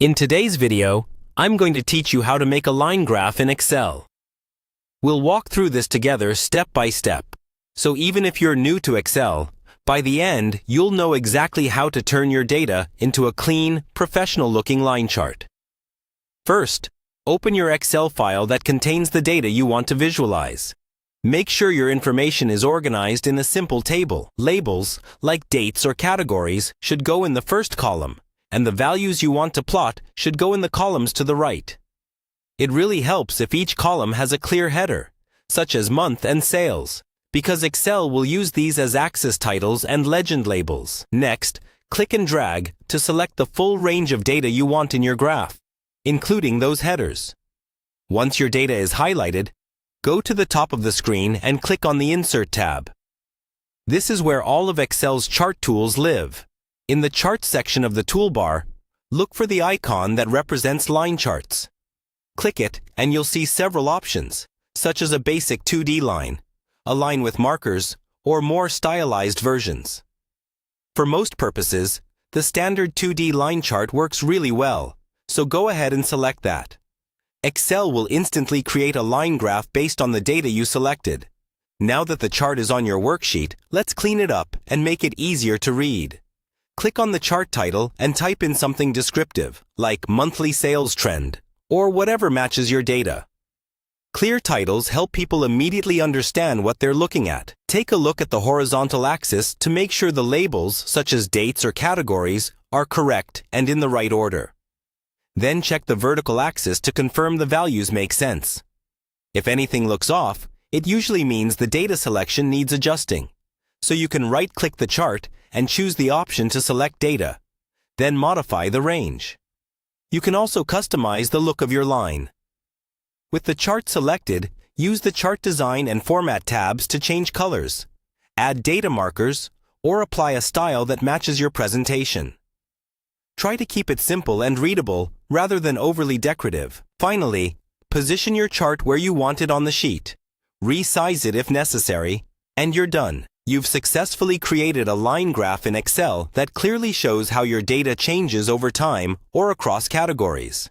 In today's video, I'm going to teach you how to make a line graph in Excel. We'll walk through this together step by step, so even if you're new to Excel, by the end you'll know exactly how to turn your data into a clean, professional-looking line chart. First, open your Excel file that contains the data you want to visualize. Make sure your information is organized in a simple table. Labels, like dates or categories, should go in the first column, and the values you want to plot should go in the columns to the right. It really helps if each column has a clear header, such as month and sales, because Excel will use these as axis titles and legend labels. Next, click and drag to select the full range of data you want in your graph, including those headers. Once your data is highlighted, go to the top of the screen and click on the Insert tab. This is where all of Excel's chart tools live. In the Charts section of the toolbar, look for the icon that represents line charts. Click it and you'll see several options, such as a basic 2D line, a line with markers, or more stylized versions. For most purposes, the standard 2D line chart works really well, so go ahead and select that. Excel will instantly create a line graph based on the data you selected. Now that the chart is on your worksheet, let's clean it up and make it easier to read. Click on the chart title and type in something descriptive, like monthly sales trend, or whatever matches your data. Clear titles help people immediately understand what they're looking at. Take a look at the horizontal axis to make sure the labels, such as dates or categories, are correct and in the right order. Then check the vertical axis to confirm the values make sense. If anything looks off, it usually means the data selection needs adjusting. So you can right-click the chart and choose the option to select data, then modify the range. You can also customize the look of your line. With the chart selected, use the Chart Design and Format tabs to change colors, add data markers, or apply a style that matches your presentation. Try to keep it simple and readable rather than overly decorative. Finally, position your chart where you want it on the sheet. Resize it if necessary, and you're done. You've successfully created a line graph in Excel that clearly shows how your data changes over time or across categories.